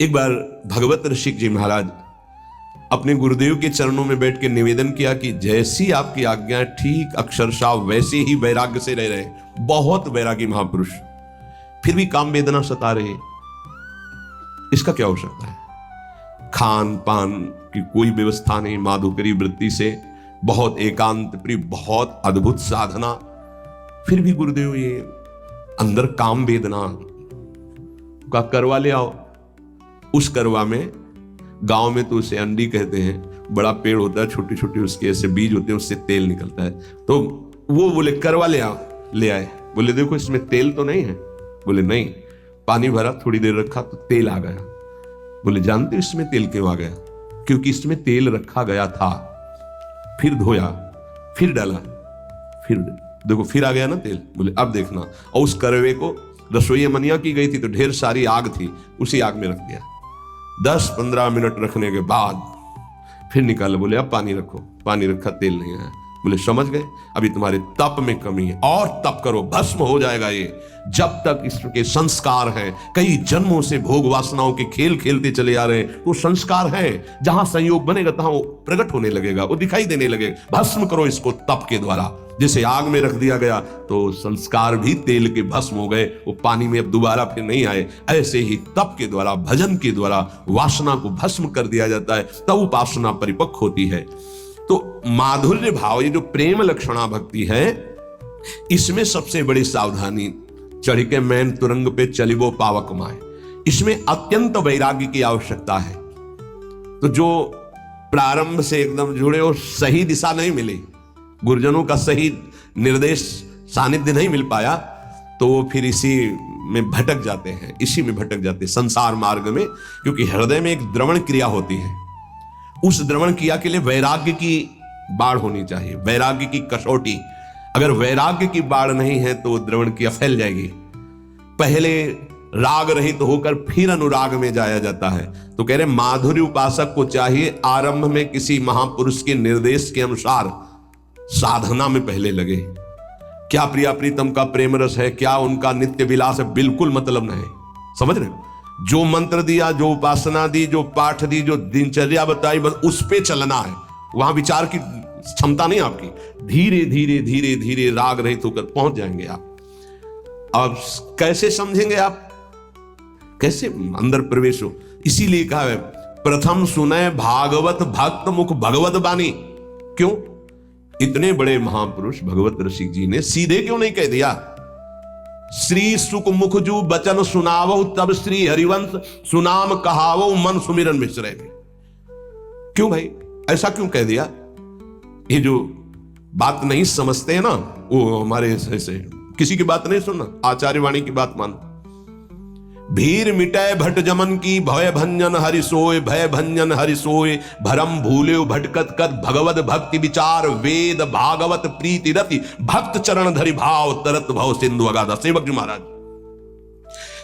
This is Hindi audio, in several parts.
एक बार भगवत ऋषिक जी महाराज अपने गुरुदेव के चरणों में बैठ के निवेदन किया कि जैसी आपकी आज्ञा है ठीक अक्षरशः वैसे ही वैराग्य से रह रहे। बहुत वैरागी महापुरुष, फिर भी काम वेदना सता रहे, इसका क्या हो सकता है? खान पान की कोई व्यवस्था नहीं, माधुकरी वृत्ति से बहुत एकांत प्रिय, बहुत अद्भुत साधना, फिर भी गुरुदेव ये अंदर काम वेदना का करवा ले आओ। उस करवा में गांव में तो उसे अंडी कहते हैं, बड़ा पेड़ होता है, छोटे छोटे उसके ऐसे बीज होते हैं, उससे तेल निकलता है। तो वो बोले करवा ले आओ, ले आए। बोले देखो इसमें तेल तो नहीं है? बोले नहीं। पानी भरा, थोड़ी देर रखा तो तेल आ गया। बोले जानते हो इसमें तेल क्यों आ गया? क्योंकि इसमें तेल रखा गया था, फिर धोया, फिर डाला, फिर देखो फिर आ गया ना तेल। बोले अब देखना। और उस करवे को रसोई मनिया की गई थी तो ढेर सारी आग थी, उसी आग में रख दिया। 10-15 मिनट रखने के बाद फिर निकाला। बोले अब पानी रखो, पानी रखा, तेल नहीं आया। बोले समझ गए, अभी तुम्हारे तप में कमी है, और तप करो, भस्म हो जाएगा ये। जब तक इसके संस्कार हैं, कई जन्मों से भोग वासनाओं के खेल खेलते चले आ रहे हैं, तो संस्कार है, जहां संयोग बनेगा तहां वो प्रकट होने लगेगा, वो दिखाई देने लगेगा। भस्म करो इसको तप के द्वारा। जैसे आग में रख दिया गया तो संस्कार भी तेल के भस्म हो गए, वो पानी में अब दोबारा फिर नहीं आए। ऐसे ही तप के द्वारा, भजन के द्वारा वासना को भस्म कर दिया जाता है, तब उपासना परिपक्व होती है। तो माधुर्य भाव, ये जो प्रेम लक्षणा भक्ति है, इसमें सबसे बड़ी सावधानी, चढ़ के मैन तुरंग पे चलिबो पावक माए, इसमें अत्यंत वैराग्य की आवश्यकता है। तो जो प्रारंभ से एकदम जुड़े हो, सही दिशा नहीं मिली, गुरुजनों का सही निर्देश सानिध्य नहीं मिल पाया, तो वो फिर इसी में भटक जाते हैं, इसी में भटक जाते हैं संसार मार्ग में। क्योंकि हृदय में एक द्रवण क्रिया होती है, उस द्रवण क्रिया के लिए वैराग्य की बाढ़ होनी चाहिए, वैराग्य की कसौटी। अगर वैराग्य की बाढ़ नहीं है तो द्रवण क्रिया फैल जाएगी। पहले राग रहित तो होकर फिर अनुराग में जाया जाता है। तो कह रहे माधुर्य उपासक को चाहिए आरंभ में किसी महापुरुष के निर्देश के अनुसार साधना में पहले लगे। क्या प्रिया प्रीतम का प्रेम रस है, क्या उनका नित्य विलास है, बिल्कुल मतलब नहीं। समझ रहे? जो मंत्र दिया, जो उपासना दी, जो पाठ दी, जो दिनचर्या बताई, बस उस पे चलना है। वहां विचार की क्षमता नहीं आपकी। धीरे धीरे धीरे धीरे राग रहित होकर पहुंच जाएंगे आप। अब कैसे समझेंगे आप, कैसे अंदर प्रवेश हो? इसीलिए कहा है प्रथम सुने भागवत भक्त मुख भगवत बानी। क्यों? इतने बड़े महापुरुष भगवत ऋषि जी ने सीधे क्यों नहीं कह दिया श्री सुख मुख जू बचन सुनावो तब श्री हरिवंश सुनाम कहावो मन सुमिरन मिश्रे? क्यों भाई ऐसा क्यों कह दिया? ये जो बात नहीं समझते हैं ना, वो हमारे ऐसे किसी की बात नहीं सुनना, आचार्य वाणी की बात मान। भीर मिटय भट जमन की भय भंजन हरि सोय, भय भंजन हरि सोय भरम भूले भटकत कत भगवत भक्ति विचार वेद भागवत प्रीति रति भक्त चरण धरि भाव तरत भव सिंधु अगाध। सेवक जी महाराज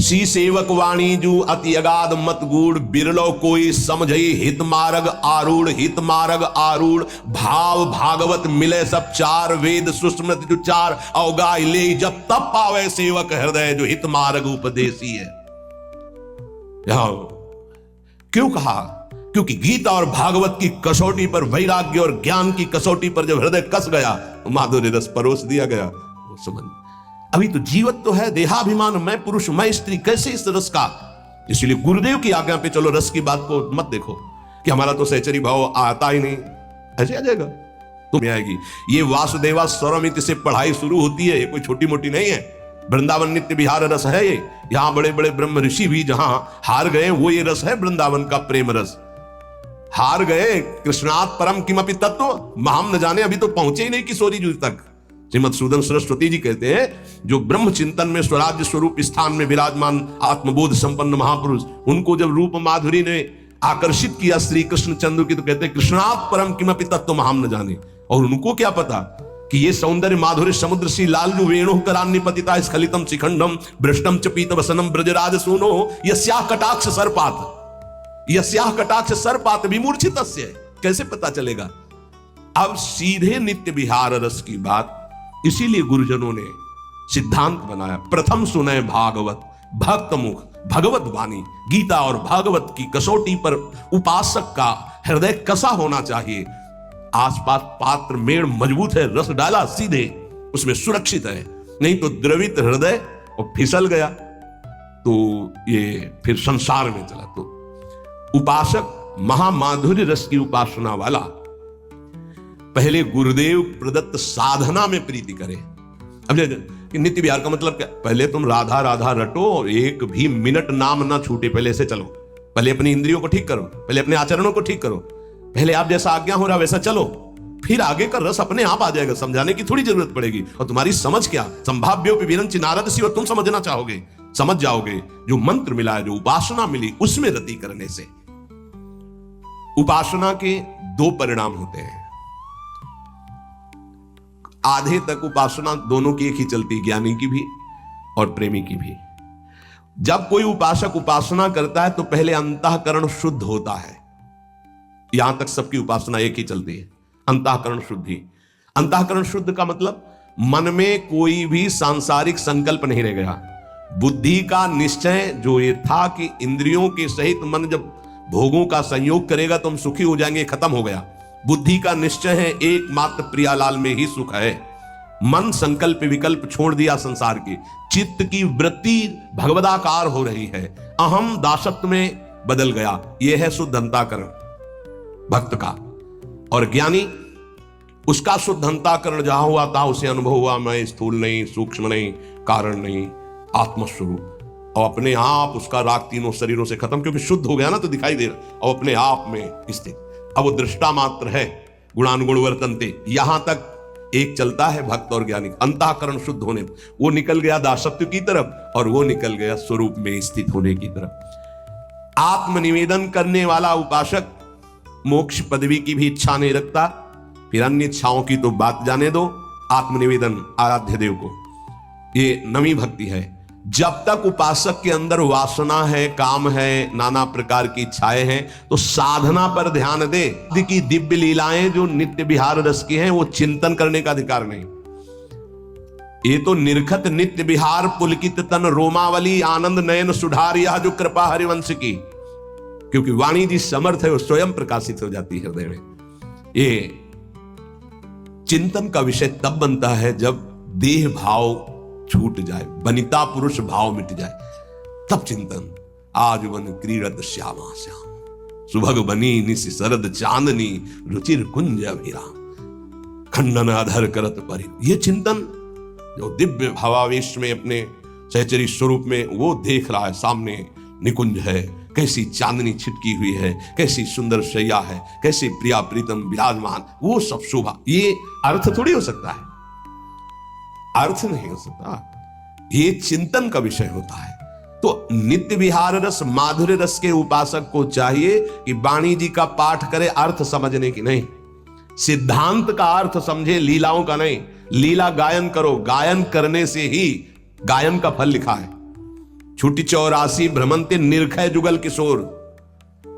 सी सेवक वाणी जू अति अगाध मत गूढ़ बिरलो कोई समझई हित मार्ग आरूढ़, हित मार्ग आरूढ़ भाव भागवत मिले सब चार वेद सुस्मृत जो चार अवगाय ले जब तब पावे सेवक हृदय जो हित मार्ग उपदेशी है। क्यों कहा? क्योंकि गीता और भागवत की कसौटी पर, वैराग्य और ज्ञान की कसौटी पर जब हृदय कस गया, माधुर्य रस परोस दिया गया। वो समझ, अभी तो जीवत तो है, देहाभिमान, मैं पुरुष मैं स्त्री, कैसे इस रस का? इसलिए गुरुदेव की आज्ञा पे चलो। रस की बात को मत देखो कि हमारा तो सहचरी भाव आता ही नहीं, ऐसे आ जाएगा तो आएगी। ये वासुदेवा स्वरमिति से पढ़ाई शुरू होती है, ये कोई छोटी मोटी नहीं है। वृंदावन नित्य विहार रस है ये। यहां बड़े बड़े ब्रह्म ऋषि भी जहां हार गए, वो ये रस है वृंदावन का प्रेम रस। हार गए कृष्णात परम किमपि तत्व महम न जाने, अभी तो पहुंचे ही नहीं किशोरी जी तक। श्रीमद्सूदन सरस्वती जी कहते हैं जो ब्रह्म चिंतन में स्वराज्य स्वरूप स्थान में विराजमान आत्मबोध संपन्न महापुरुष, उनको जब रूप माधुरी ने आकर्षित किया श्री कृष्ण चंद्र की, तो कहते हैं कृष्णात परम किमपि तत्व महम न जाने। और उनको क्या पता कि ये सौंदर्य माधुर्य समुद्र सी लालू वेणु करान्निपतिता स्खलितम शिखंडम भ्रष्टम च पीत वसनम ब्रजराज सोनो यस्याह कटाक्ष सर्पात, यस्याह कटाक्ष सर्पात विमूर्छितस्य। कैसे पता चलेगा? अब सीधे नित्य विहार रस की बात। इसीलिए गुरुजनों ने सिद्धांत बनाया प्रथम सुने भागवत भक्त मुख भगवत वाणी, गीता और भागवत की कसौटी पर उपासक का हृदय कसा होना चाहिए। आसपास पात्र मेड़ मजबूत है, रस डाला सीधे, उसमें सुरक्षित है, नहीं तो द्रवित हृदय और फिसल गया तो ये फिर संसार में चला। तो उपासक महामाधुर्य रस की उपासना वाला पहले गुरुदेव प्रदत्त साधना में प्रीति करे। अब नित्य विहार का मतलब क्या? पहले तुम राधा राधा रटो और एक भी मिनट नाम ना छूटे, पहले से चलो। पहले अपनी इंद्रियों को ठीक करो, पहले अपने आचरणों को ठीक करो, पहले आप जैसा आज्ञा हो रहा वैसा चलो, फिर आगे का रस अपने आप आ जाएगा। समझाने की थोड़ी जरूरत पड़ेगी। और तुम्हारी समझ क्या, संभाव्योपि विरंचि नारद सी, और तुम समझना चाहोगे, समझ जाओगे। जो मंत्र मिला है, जो उपासना मिली, उसमें रति करने से उपासना के दो परिणाम होते हैं। आधे तक उपासना दोनों की एक ही चलती, ज्ञानी की भी और प्रेमी की भी। जब कोई उपासक उपासना करता है तो पहले अंतःकरण शुद्ध होता है। यहां तक सबकी उपासना एक ही चलती है, अंतःकरण शुद्धि। अंतःकरण शुद्ध का मतलब मन में कोई भी सांसारिक संकल्प नहीं रह गया। बुद्धि का निश्चय जो ये था कि इंद्रियों के सहित मन जब भोगों का संयोग करेगा तो हम सुखी हो जाएंगे, खत्म हो गया। बुद्धि का निश्चय है एकमात्र प्रियालाल में ही सुख है। मन संकल्प विकल्प छोड़ दिया संसार के, चित्त की वृत्ति भगवदाकार हो रही है, अहम दासत्व में बदल गया। यह है शुद्ध अंतःकरण भक्त का। और ज्ञानी, उसका शुद्ध अंतःकरण जहां हुआ था उसे अनुभव हुआ, मैं स्थूल नहीं, सूक्ष्म नहीं, कारण नहीं, आत्मस्वरूप। और अपने आप उसका राग तीनों शरीरों से खत्म, क्योंकि शुद्ध हो गया ना तो दिखाई दे रहा, और अपने आप में स्थित। अब वो दृष्टा मात्र है, गुणानुगुण वर्तन्ते। यहां तक एक चलता है भक्त और ज्ञानी। अंतःकरण शुद्ध होने, वो निकल गया दासत्व की तरफ और वो निकल गया स्वरूप में स्थित होने की तरफ। आत्मनिवेदन करने वाला उपासक मोक्ष पदवी की भी इच्छा नहीं रखता, फिर अन्य इच्छाओं की तो बात जाने दो। आत्मनिवेदन आराध्य देव को, ये नवी भक्ति है। जब तक उपासक के अंदर वासना है, काम है, नाना प्रकार की इच्छाएं हैं, तो साधना पर ध्यान दे कि दिव्य लीलाएं जो नित्य विहार रस की हैं वो चिंतन करने का अधिकार नहीं। ये तो निर्खत नित्य विहार पुलकित तन रोमावली आनंद नयन सुधार, यह जो कृपा हरिवंश की, क्योंकि वाणी जी समर्थ है, वो स्वयं प्रकाशित हो जाती है हृदय में। ये चिंतन का विषय तब बनता है जब देह भाव छूट जाए, बनिता पुरुष भाव मिट जाए, तब चिंतन। आज वन क्रीड़त श्यामा श्याम, सुभग बनी निशि शरद चांदनी, रुचिर कुंज अभिराम, खंडन अधर करत परि। ये चिंतन जो दिव्य भावावेश में अपने सहचरी स्वरूप में वो देख रहा है, सामने निकुंज है, कैसी चांदनी छिटकी हुई है, कैसी सुंदर शैया है, कैसे प्रिया प्रीतम विराजमान, वो सब शोभा। ये अर्थ थोड़ी हो सकता है, अर्थ नहीं हो सकता, ये चिंतन का विषय होता है। तो नित्य विहार रस माधुर्य रस के उपासक को चाहिए कि वाणी जी का पाठ करे अर्थ समझने की नहीं, सिद्धांत का अर्थ समझे, लीलाओं का नहीं। लीला गायन करो, गायन करने से ही गायन का फल लिखा है। छुटी 84 भ्रमंते निर्खय जुगल किशोर,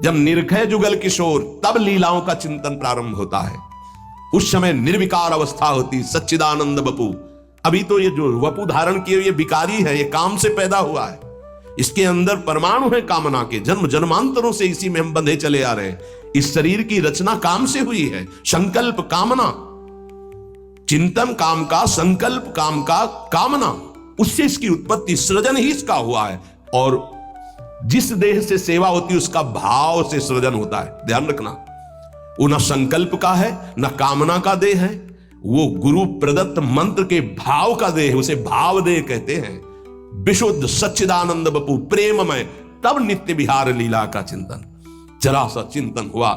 जब निर्खय जुगल किशोर तब लीलाओं का चिंतन प्रारंभ होता है। उस समय निर्विकार अवस्था होती, सच्चिदानंद बपू। अभी तो ये जो वपु धारण किए ये विकारी है, ये काम से पैदा हुआ है, इसके अंदर परमाणु है कामना के, जन्म जन्मांतरों से इसी में हम बंधे चले आ रहे हैं। इस शरीर की रचना काम से हुई है, संकल्प कामना, चिंतन काम का, संकल्प काम का, कामना, उससे इसकी उत्पत्ति, सृजन ही इसका हुआ है। और जिस देह से सेवा होती है उसका भाव से सृजन होता है, ध्यान रखना। वो न संकल्प का है न कामना का देह है, वो गुरु प्रदत्त मंत्र के भाव का देह, उसे भाव देह कहते हैं। विशुद्ध सच्चिदानंद बपू प्रेममय, तब नित्य विहार लीला का चिंतन। जरा सा चिंतन हुआ,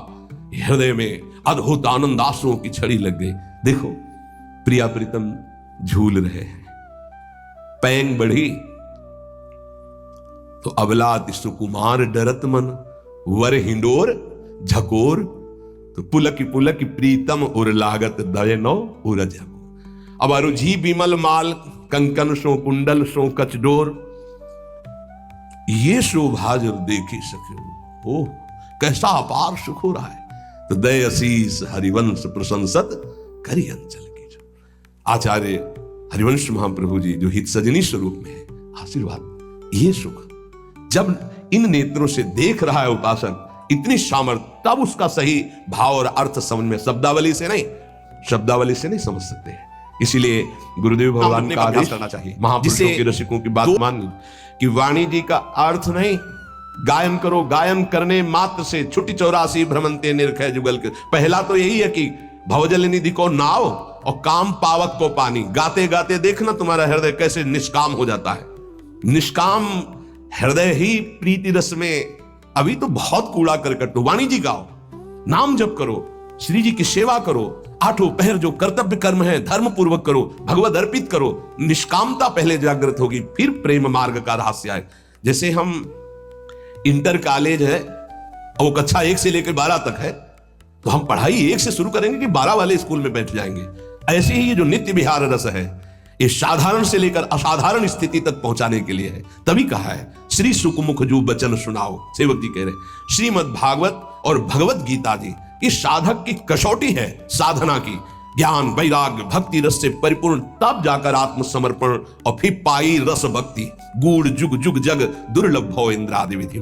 हृदय में अद्भुत आनंद आंसुओं की छड़ी लग गई। देखो प्रिया प्रीतम झूल रहे हैं, पैंग बढ़ी तो अबलात सुकुमार डरत मन, वर हिंडोर झकोर तो पुलकी पुलकी प्रीतम उर लागत दयनो उरज। अब अरुझी बिमल माल कंकन सो कुंडल सो कचडोर, ये शोभा जब देखी सके, ओह कैसा अपार सुख हो रहा है। तो दय असीस हरिवंश प्रशंसत करी अंचल की। आचार्य हरिवंश महाप्रभु जी जो हित सजनी स्वरूप में है, आशीर्वाद ये सुख जब इन नेत्रों से देख रहा है उपासक, इतनी सामर्थ्य, तब उसका सही भाव और अर्थ समझ में, शब्दावली से नहीं समझ सकते। इसीलिए गुरुदेव भगवान का आदेश करना चाहिए, महापुरुषों के रसिकों की बात माननी कि वाणी जी का अर्थ नहीं, गायन करो, गायन करने मात्र से छुट्टी 84 भ्रमंते निर्खय जुगल के। पहला तो यही है कि भवजल निधि को नाव और काम पावक को पानी। गाते गाते देखना तुम्हारा हृदय कैसे निष्काम हो जाता है। निष्काम हृदय ही प्रीति रस में, अभी तो बहुत कूड़ा करकट। वाणी जी गाओ, नाम जप करो, श्री जी की सेवा करो, 8 पहर जो कर्तव्य कर्म है धर्म पूर्वक करो, भगवद अर्पित करो। निष्कामता पहले जागृत होगी, फिर प्रेम मार्ग का रहस्य है। जैसे हम इंटर कॉलेज है और वो कक्षा 1 से लेकर 12 तक है, तो हम पढ़ाई 1 से शुरू करेंगे कि 12 वाले स्कूल में बैठ जाएंगे। ऐसे ही ये जो नित्य विहार रस है, ये साधारण से लेकर असाधारण स्थिति तक पहुंचाने के लिए है। तभी कहा है श्री सुखमुख जो बचन सुनाओ। सेवक जी कह रहे श्रीमद् भागवत और भगवत गीता जी इस साधक की कसौटी है साधना की। ज्ञान वैराग्य भक्ति रस से परिपूर्ण, तब जाकर आत्मसमर्पण और फिर पाई रस भक्ति। गूढ़ जुग जुग जग दुर्लभ भव इंद्रादि विधि।